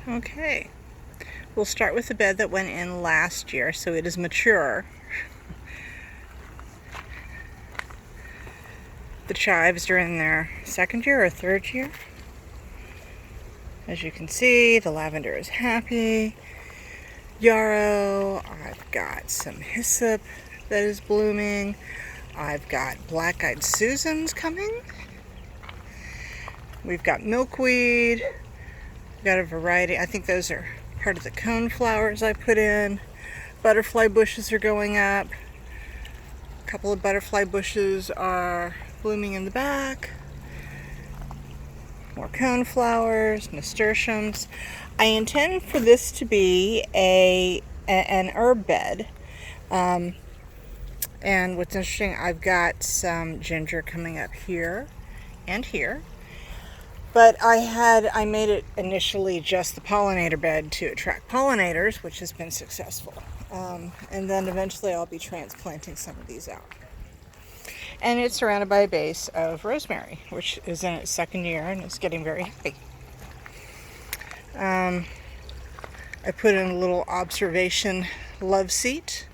Okay, we'll start with the bed that went in last year, so it is mature. The chives are in their second year or third year. As you can see, the lavender is happy. Yarrow, I've got some hyssop that is blooming. I've got black-eyed Susans coming. We've got milkweed. We've got a variety. I think those are part of the cone flowers I put in. Butterfly bushes are going up. A couple of butterfly bushes are blooming in the back. More cone flowers, nasturtiums. I intend for this to be an herb bed. And what's interesting, I've got some ginger coming up here and here. But I made it initially just the pollinator bed to attract pollinators, which has been successful. And then eventually I'll be transplanting some of these out. And it's surrounded by a base of rosemary, which is in its second year and it's getting very happy. I put in a little observation love seat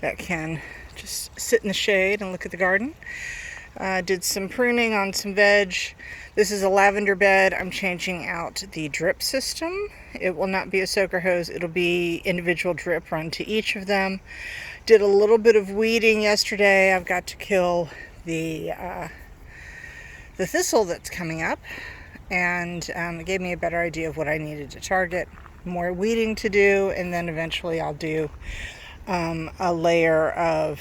that can just sit in the shade and look at the garden. Did some pruning on some veg. This is a lavender bed. I'm changing out the drip system. It will not be a soaker hose. It'll be individual drip run to each of them. Did a little bit of weeding yesterday. I've got to kill the thistle that's coming up, and it gave me a better idea of what I needed to target. More weeding to do, and then eventually I'll do a layer of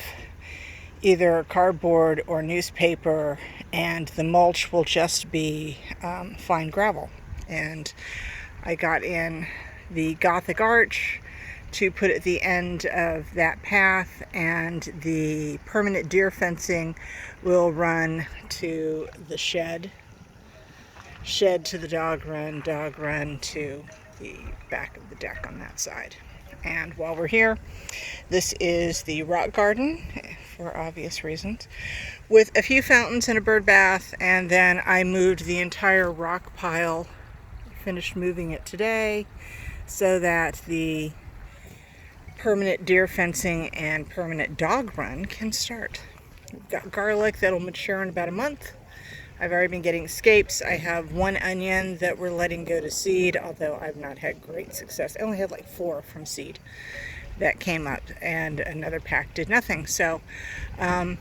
either cardboard or newspaper, and the mulch will just be fine gravel. And I got in the Gothic arch to put at the end of that path, and the permanent deer fencing will run to the shed to the dog run to the back of the deck on that side. And while we're here, this is the rock garden, for obvious reasons, with a few fountains and a bird bath. And then I moved the entire rock pile, finished moving it today, so that the permanent deer fencing and permanent dog run can start. We've got garlic that'll mature in about a month. I've already been getting scapes. I have one onion that we're letting go to seed, although I've not had great success. I only had like 4 from seed that came up, and another pack did nothing. So I'm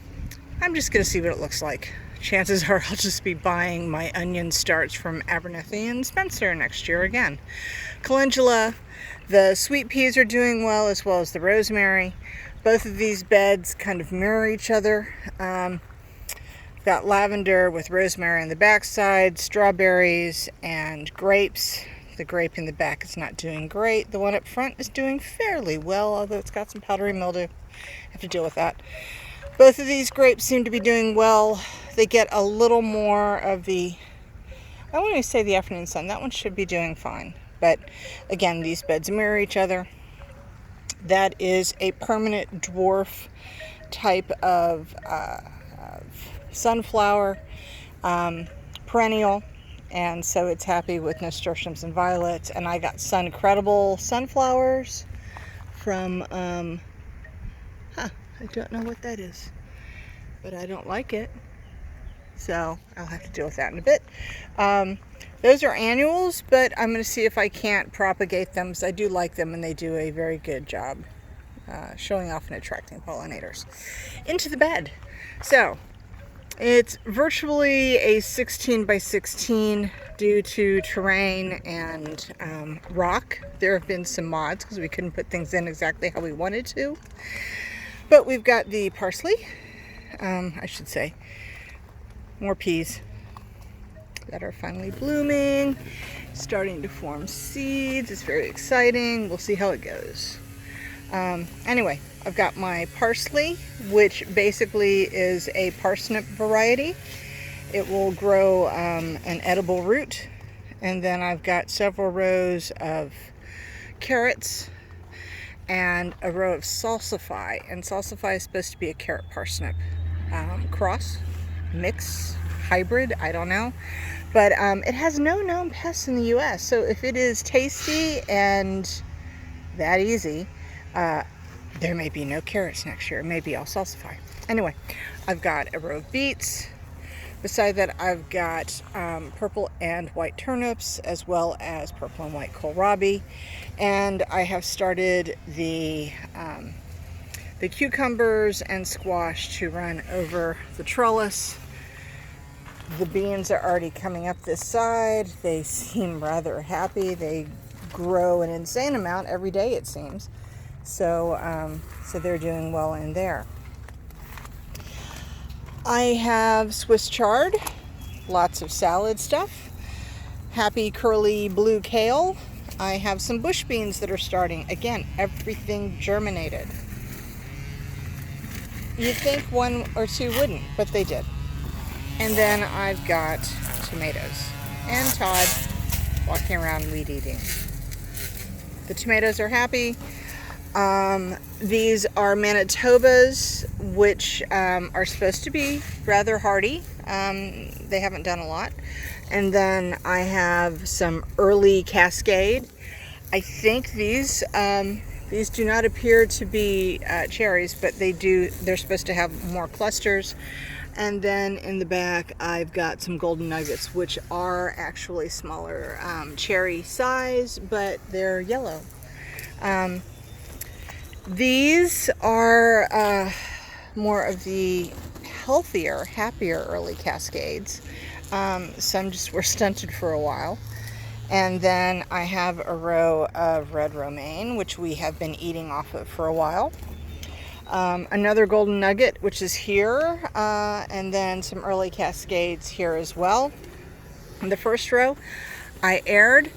just going to see what it looks like. Chances are I'll just be buying my onion starts from Abernethy and Spencer next year again. Calendula, the sweet peas are doing well as the rosemary. Both of these beds kind of mirror each other. Got lavender with rosemary on the backside, strawberries and grapes. The grape in the back is not doing great. The one up front is doing fairly well, although it's got some powdery mildew. I have to deal with that. Both of these grapes seem to be doing well. They get a little more of the, I wouldn't even say the afternoon sun. That one should be doing fine. But again, these beds mirror each other. That is a permanent dwarf type of sunflower, perennial, and so it's happy with nasturtiums and violets. And I got Suncredible sunflowers from I don't know what that is, but I don't like it, so I'll have to deal with that in a bit. Those are annuals, but I'm going to see if I can't propagate them, because I do like them and they do a very good job showing off and attracting pollinators into the bed. So it's virtually a 16 by 16 due to terrain and rock. There have been some mods because we couldn't put things in exactly how we wanted to. But we've got the parsley, I should say, more peas that are finally blooming, starting to form seeds. It's very exciting. We'll see how it goes. Anyway, I've got my parsley, which basically is a parsnip variety. It will grow an edible root. And then I've got several rows of carrots and a row of salsify. And salsify is supposed to be a carrot parsnip cross, mix. hybrid, I don't know. But it has no known pests in the US. So if it is tasty and that easy, there may be no carrots next year. It may be all salsify. Anyway, I've got a row of beets. Beside that, I've got purple and white turnips, as well as purple and white kohlrabi. And I have started the cucumbers and squash to run over the trellis. The beans are already coming up this side. They seem rather happy. They grow an insane amount every day, it seems. So they're doing well in there. I have Swiss chard, lots of salad stuff, happy curly blue kale. I have some bush beans that are starting. Again, everything germinated. You'd think one or two wouldn't, but they did. And then I've got tomatoes and Todd walking around weed eating. The tomatoes are happy. These are Manitobas, which are supposed to be rather hardy. They haven't done a lot. And then I have some early Cascade. I think these do not appear to be cherries, but they're supposed to have more clusters. And then in the back, I've got some golden nuggets, which are actually smaller cherry size, but they're yellow. These are more of the healthier, happier early Cascades. Some just were stunted for a while. And then I have a row of red romaine, which we have been eating off of for a while. Another golden nugget, which is here, and then some early Cascades here as well. In the first row, I aired.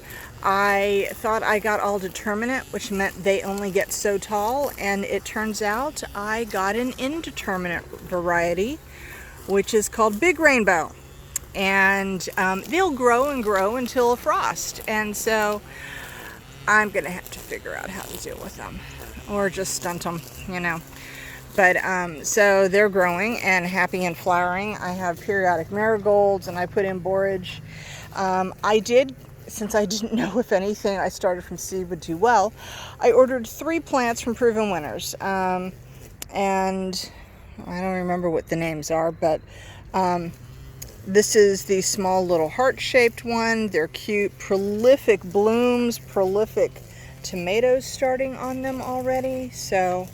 I thought I got all determinate, which meant they only get so tall, and it turns out I got an indeterminate variety, which is called Big Rainbow. And they'll grow and grow until a frost, and so I'm gonna have to figure out how to deal with them, or just stunt them, you know. But so they're growing and happy and flowering. I have periodic marigolds, and I put in borage. Since I didn't know if anything I started from seed would do well, I ordered 3 plants from Proven Winners. And I don't remember what the names are, but this is the small little heart-shaped one. They're cute, prolific blooms, prolific tomatoes starting on them already. So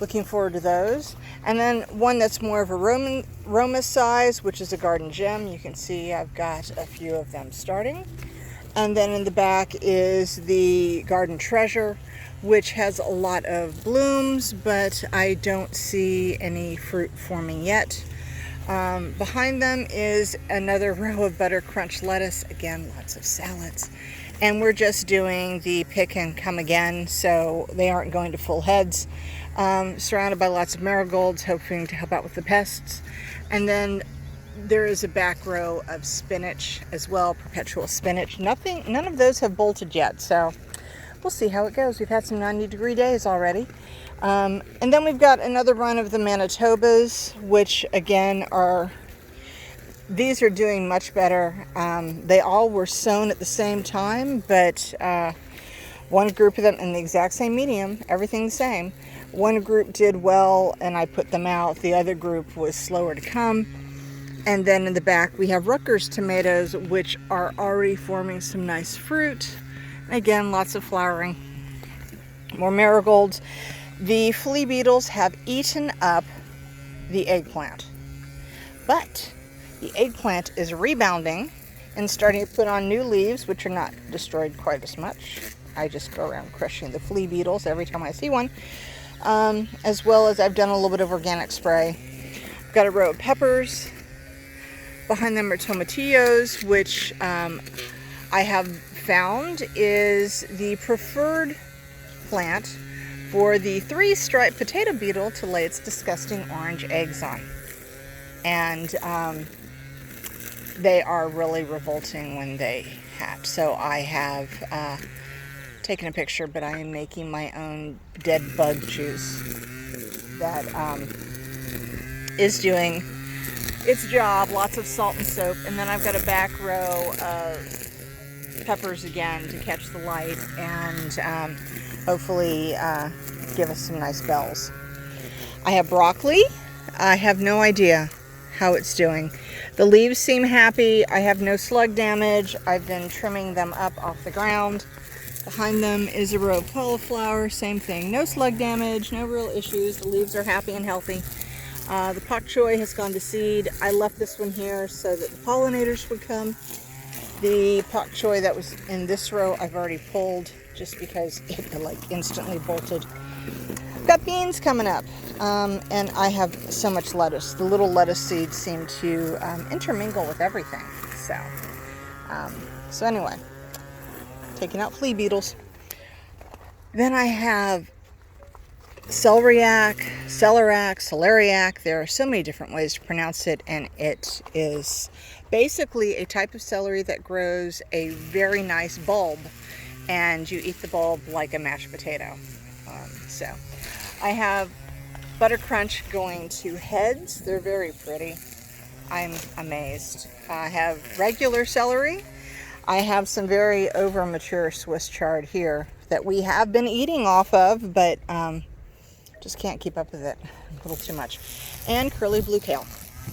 looking forward to those. And then one that's more of a Roma size, which is a garden gem. You can see I've got a few of them starting. And then in the back is the Garden Treasure, which has a lot of blooms, but I don't see any fruit forming yet. Behind them is another row of Butter Crunch lettuce. Again, lots of salads. And we're just doing the pick and come again, so they aren't going to full heads. Surrounded by lots of marigolds, hoping to help out with the pests. And then there is a back row of spinach as well, perpetual spinach. None of those have bolted yet, so we'll see how it goes. We've had some 90-degree days already. And then we've got another run of the Manitobas, which again these are doing much better. They all were sown at the same time, but one group of them in the exact same medium, everything the same. One group did well and I put them out. The other group was slower to come. And then in the back we have Rutgers tomatoes, which are already forming some nice fruit. Again, lots of flowering. More marigolds. The flea beetles have eaten up the eggplant. But the eggplant is rebounding and starting to put on new leaves, which are not destroyed quite as much. I just go around crushing the flea beetles every time I see one. As well as I've done a little bit of organic spray. I've got a row of peppers. Behind them are tomatillos, which I have found is the preferred plant for the 3-striped potato beetle to lay its disgusting orange eggs on. And they are really revolting when they hatch. So I have taken a picture, but I am making my own dead bug juice that is its job, lots of salt and soap, and then I've got a back row of peppers again to catch the light and hopefully give us some nice bells. I have broccoli. I have no idea how it's doing. The leaves seem happy. I have no slug damage. I've been trimming them up off the ground. Behind them is a row of cauliflower. Same thing. No slug damage, no real issues. The leaves are happy and healthy. The pak choi has gone to seed. I left this one here so that the pollinators would come. The pak choi that was in this row I've already pulled just because it like instantly bolted. Got beans coming up, and I have so much lettuce. The little lettuce seeds seem to intermingle with everything. So anyway, taking out flea beetles. Then I have celeriac, celeriac. There are so many different ways to pronounce it, and it is basically a type of celery that grows a very nice bulb, and you eat the bulb like a mashed potato. So I have Butter Crunch going to heads. They're very pretty. I'm amazed. I have regular celery. I have some very over mature Swiss chard here that we have been eating off of, but just can't keep up with it. A little too much. And curly blue kale.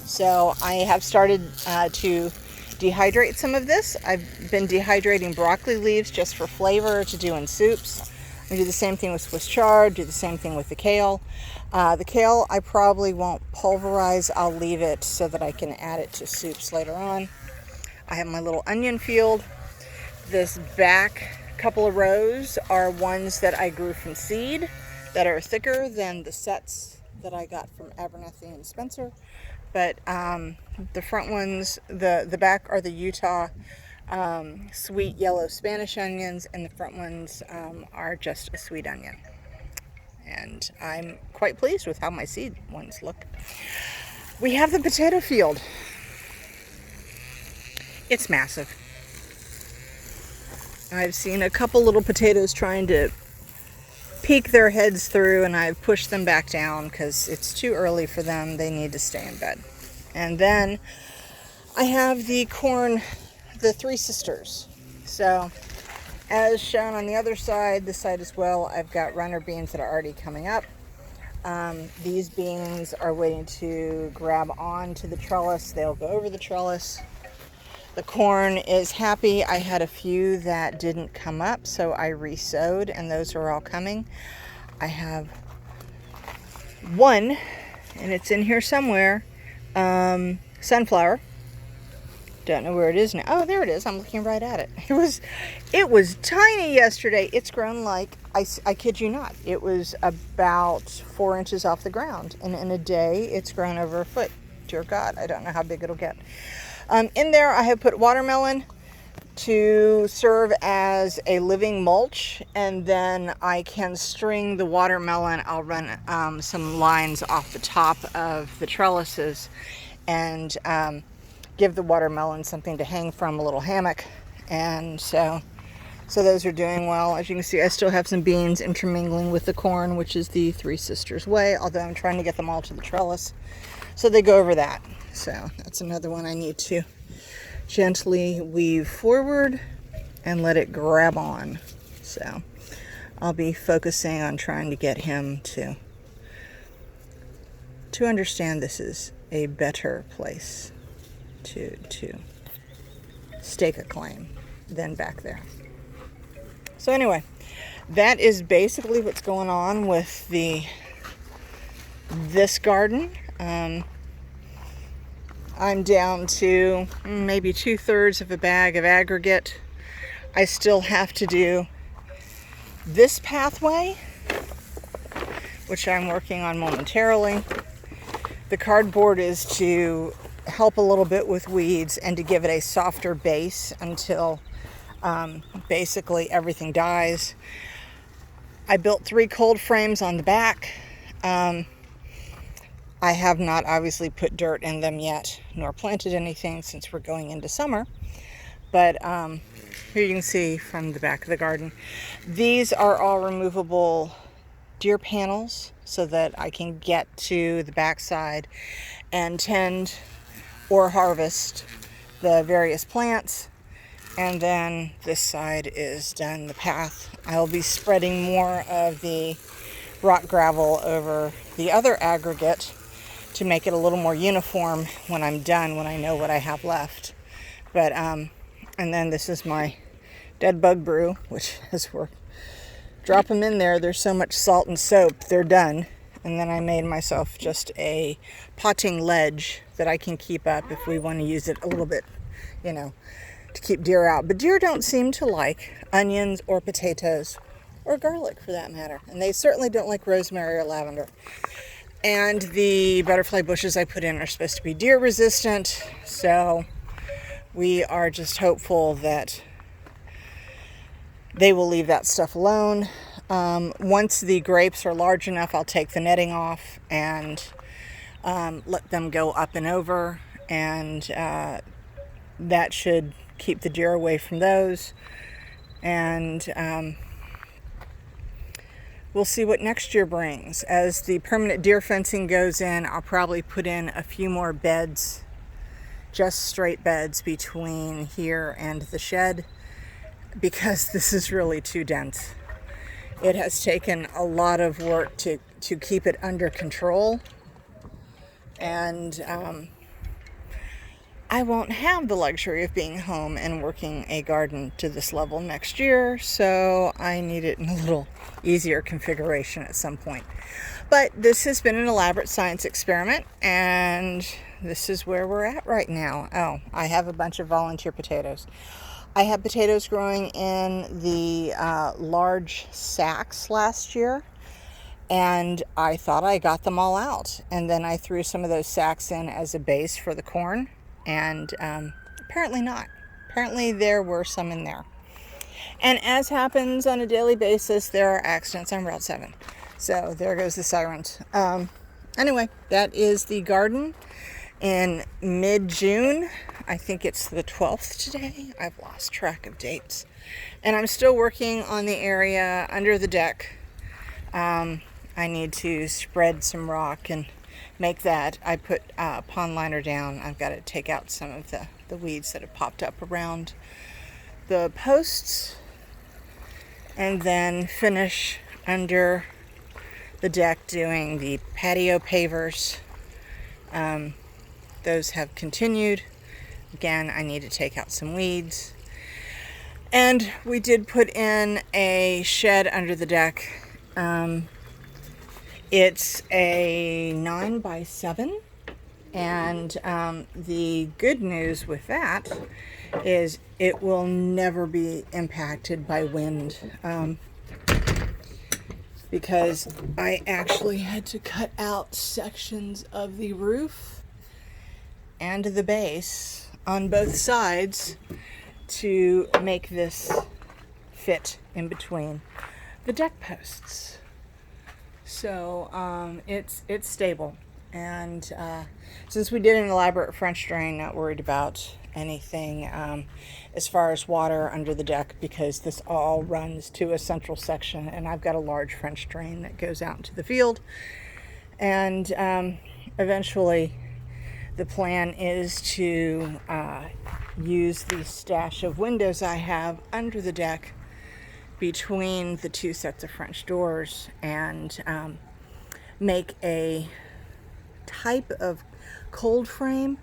So I have started to dehydrate some of this. I've been dehydrating broccoli leaves just for flavor to do in soups. I do the same thing with Swiss chard, do the same thing with the kale. The kale I probably won't pulverize. I'll leave it so that I can add it to soups later on. I have my little onion field. This back couple of rows are ones that I grew from seed that are thicker than the sets that I got from Abernathy and Spencer. But the front ones, the back are the Utah sweet yellow Spanish onions, and the front ones are just a sweet onion. And I'm quite pleased with how my seed ones look. We have the potato field. It's massive. I've seen a couple little potatoes trying to peek their heads through, and I've pushed them back down because it's too early for them. They need to stay in bed. And then I have the corn, the Three Sisters. So as shown on the other side, this side as well, I've got runner beans that are already coming up. These beans are waiting to grab onto the trellis. They'll go over the trellis. The corn is happy. I had a few that didn't come up, so I re-sowed, and those are all coming. I have one, and it's in here somewhere, sunflower. Don't know where it is now. Oh, there it is. I'm looking right at it. It was tiny yesterday. It's grown like, I kid you not, it was about 4 inches off the ground, and in a day, it's grown over a foot. Dear God, I don't know how big it'll get. In there, I have put watermelon to serve as a living mulch, and then I can string the watermelon. I'll run some lines off the top of the trellises and give the watermelon something to hang from, a little hammock. And so those are doing well. As you can see, I still have some beans intermingling with the corn, which is the Three Sisters way, although I'm trying to get them all to the trellis so they go over that. So that's another one I need to gently weave forward and let it grab on. So I'll be focusing on trying to get him to understand this is a better place to stake a claim than back there. So anyway, that is basically what's going on with this garden. I'm down to maybe 2/3 of a bag of aggregate. I still have to do this pathway, which I'm working on momentarily. The cardboard is to help a little bit with weeds and to give it a softer base until basically everything dies. I built 3 cold frames on the back. I have not obviously put dirt in them yet, nor planted anything since we're going into summer. But here you can see from the back of the garden, these are all removable deer panels so that I can get to the backside and tend or harvest the various plants. And then this side is done, the path. I'll be spreading more of the rock gravel over the other aggregate to make it a little more uniform when I'm done, when I know what I have left. But, and then this is my dead bug brew, which has worked. Drop them in there. There's so much salt and soap, they're done. And then I made myself just a potting ledge that I can keep up if we want to use it a little bit, to keep deer out. But deer don't seem to like onions or potatoes or garlic for that matter. And they certainly don't like rosemary or lavender. And the butterfly bushes I put in are supposed to be deer resistant. So we are just hopeful that they will leave that stuff alone. Once the grapes are large enough, I'll take the netting off and let them go up and over. And that should keep the deer away from those. And we'll see what next year brings. As the permanent deer fencing goes in, I'll probably put in a few more beds, just straight beds between here and the shed, because this is really too dense. It has taken a lot of work to keep it under control. And I won't have the luxury of being home and working a garden to this level next year, so I need it in a little easier configuration at some point. But this has been an elaborate science experiment, and this is where we're at right now. Oh, I have a bunch of volunteer potatoes. I had potatoes growing in the large sacks last year, and I thought I got them all out. And then I threw some of those sacks in as a base for the corn, and apparently not. Apparently there were some in there. And as happens on a daily basis, there are accidents on Route 7. So there goes the sirens. Anyway, that is the garden in mid-June. I think it's the 12th today. I've lost track of dates. And I'm still working on the area under the deck. I need to spread some rock and make that. I put pond liner down. I've got to take out some of the weeds that have popped up around the posts. And then finish under the deck doing the patio pavers. Those have continued. Again, I need to take out some weeds. And we did put in a shed under the deck. It's a 9x7. And the good news with that is it will never be impacted by wind. Because I actually had to cut out sections of the roof and the base on both sides to make this fit in between the deck posts. So it's stable. And since we did an elaborate French drain, not worried about anything as far as water under the deck, because this all runs to a central section, and I've got a large French drain that goes out into the field. And eventually the plan is to use the stash of windows I have under the deck between the two sets of French doors and make a type of cold frame.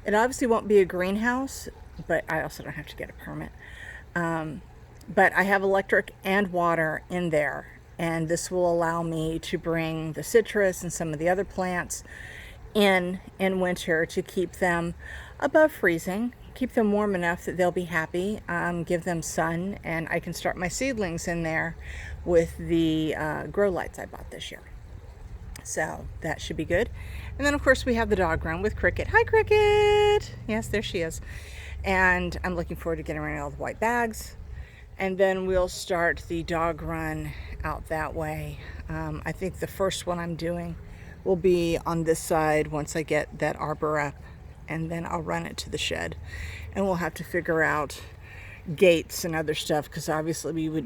It obviously won't be a greenhouse, but I also don't have to get a permit. But I have electric and water in there, and this will allow me to bring the citrus and some of the other plants in winter to keep them above freezing, keep them warm enough that they'll be happy, give them sun, and I can start my seedlings in there with the grow lights I bought this year. So that should be good. And then of course we have the dog run with Cricket. Hi Cricket! Yes, there she is. And I'm looking forward to getting rid of all the white bags. And then we'll start the dog run out that way. I think the first one I'm doing will be on this side once I get that arbor up, and then I'll run it to the shed. And we'll have to figure out gates and other stuff, because obviously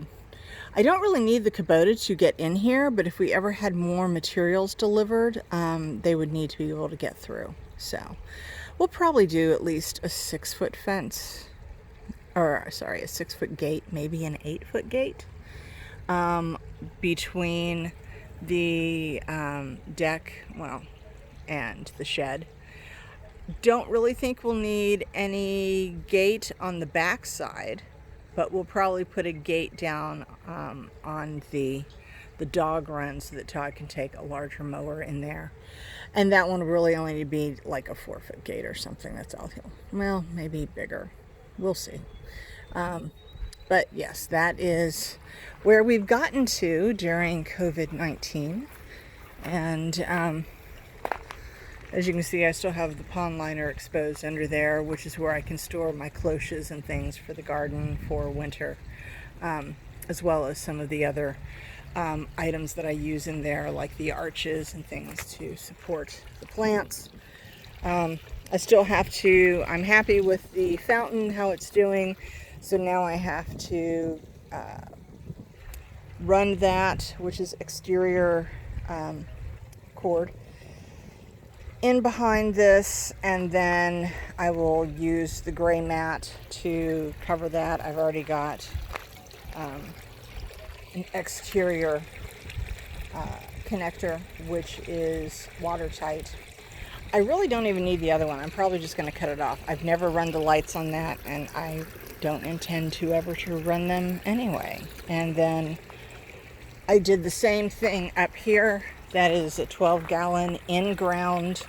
I don't really need the Kubota to get in here, but if we ever had more materials delivered, they would need to be able to get through. So We'll probably do at least a 6-foot fence, or sorry, a 6-foot gate, maybe an 8-foot gate, between the deck, well, and the shed. Don't really think we'll need any gate on the back side, but we'll probably put a gate down on the dog run so that Todd can take a larger mower in there. And that one will really only need to be like a 4-foot gate or something. That's all he'll, well, maybe bigger. We'll see. But yes, that is where we've gotten to during COVID-19. And as you can see, I still have the pond liner exposed under there, which is where I can store my cloches and things for the garden for winter, as well as some of the other items that I use in there, like the arches and things to support the plants. I still have to, I'm happy with the fountain, how it's doing, so now I have to run that, which is exterior cord, in behind this, and then I will use the gray mat to cover that. I've already got an exterior connector, which is watertight. I really don't even need the other one. I'm probably just going to cut it off. I've never run the lights on that, and I don't intend to ever to run them anyway. And then I did the same thing up here. That is a 12-gallon in-ground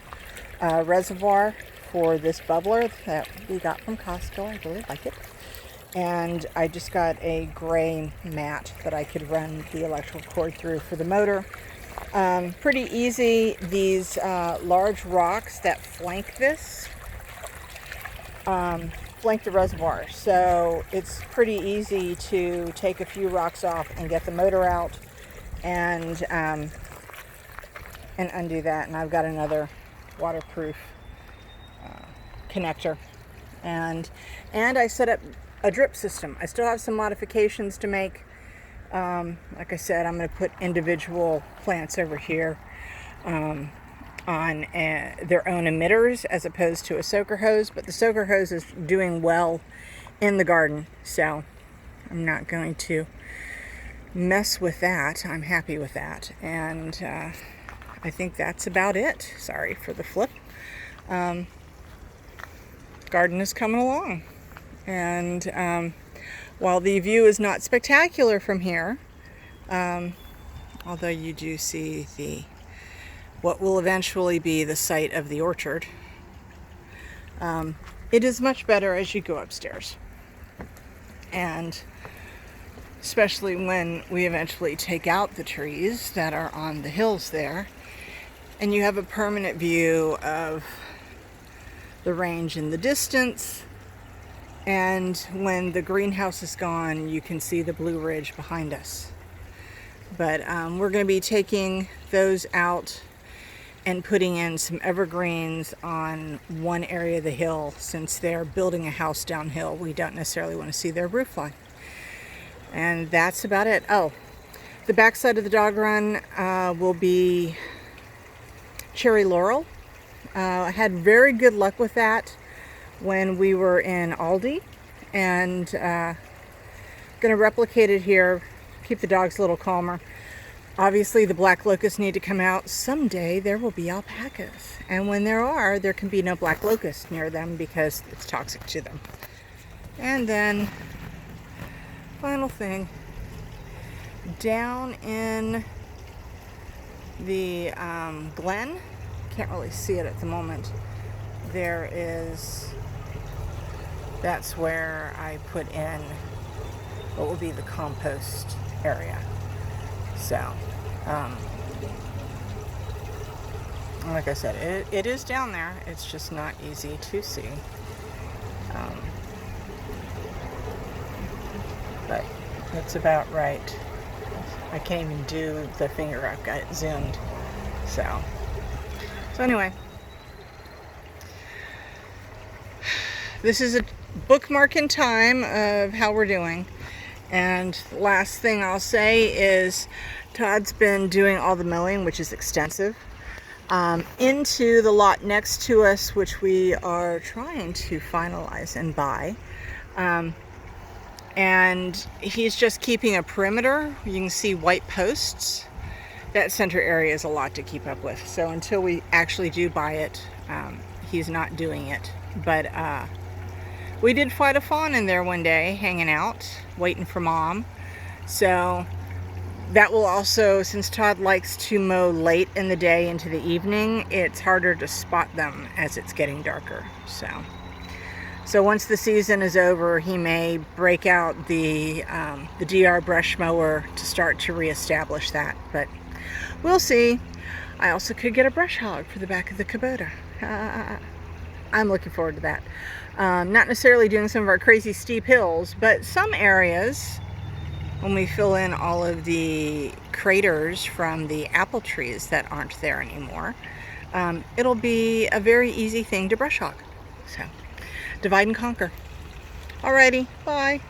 reservoir for this bubbler that we got from Costco. I really like it. And I just got a gray mat that I could run the electrical cord through for the motor. Pretty easy. These large rocks that flank this flank the reservoir, so it's pretty easy to take a few rocks off and get the motor out and undo that. And I've got another waterproof connector, and I set up a drip system. I still have some modifications to make. Like I said, I'm going to put individual plants over here on their own emitters as opposed to a soaker hose, but the soaker hose is doing well in the garden, so I'm not going to mess with that. I'm happy with that, and I think that's about it. Sorry for the flip. Garden is coming along, and while the view is not spectacular from here, although you do see what will eventually be the site of the orchard, it is much better as you go upstairs. And especially when we eventually take out the trees that are on the hills there, and you have a permanent view of the range in the distance. And when the greenhouse is gone, you can see the Blue Ridge behind us. But we're going to be taking those out and putting in some evergreens on one area of the hill. Since they're building a house downhill, we don't necessarily want to see their roof line. And that's about it. Oh, the backside of the dog run will be cherry laurel. I had very good luck with that when we were in Aldi, and going to replicate it here, keep the dogs a little calmer. Obviously the black locusts need to come out. Someday there will be alpacas, and when there are, there can be no black locusts near them because it's toxic to them. And then final thing, down in the glen, can't really see it at the moment, there is, that's where I put in what will be the compost area. So, like I said, it is down there. It's just not easy to see. But that's about right. I can't even do the finger. I've got it zoomed. So anyway, this is a bookmark in time of how we're doing. And last thing I'll say is Todd's been doing all the mowing, which is extensive. into the lot next to us, which we are trying to finalize and buy. And he's just keeping a perimeter. You can see white posts. That center area is a lot to keep up with. So until we actually do buy it, he's not doing it. But we did fight a fawn in there one day, hanging out, waiting for Mom. So that will also, since Todd likes to mow late in the day into the evening, it's harder to spot them as it's getting darker. So once the season is over, he may break out the DR brush mower to start to reestablish that. But we'll see. I also could get a brush hog for the back of the Kubota. I'm looking forward to that. Not necessarily doing some of our crazy steep hills, but some areas, when we fill in all of the craters from the apple trees that aren't there anymore, it'll be a very easy thing to brush hog. So, divide and conquer. Alrighty, bye.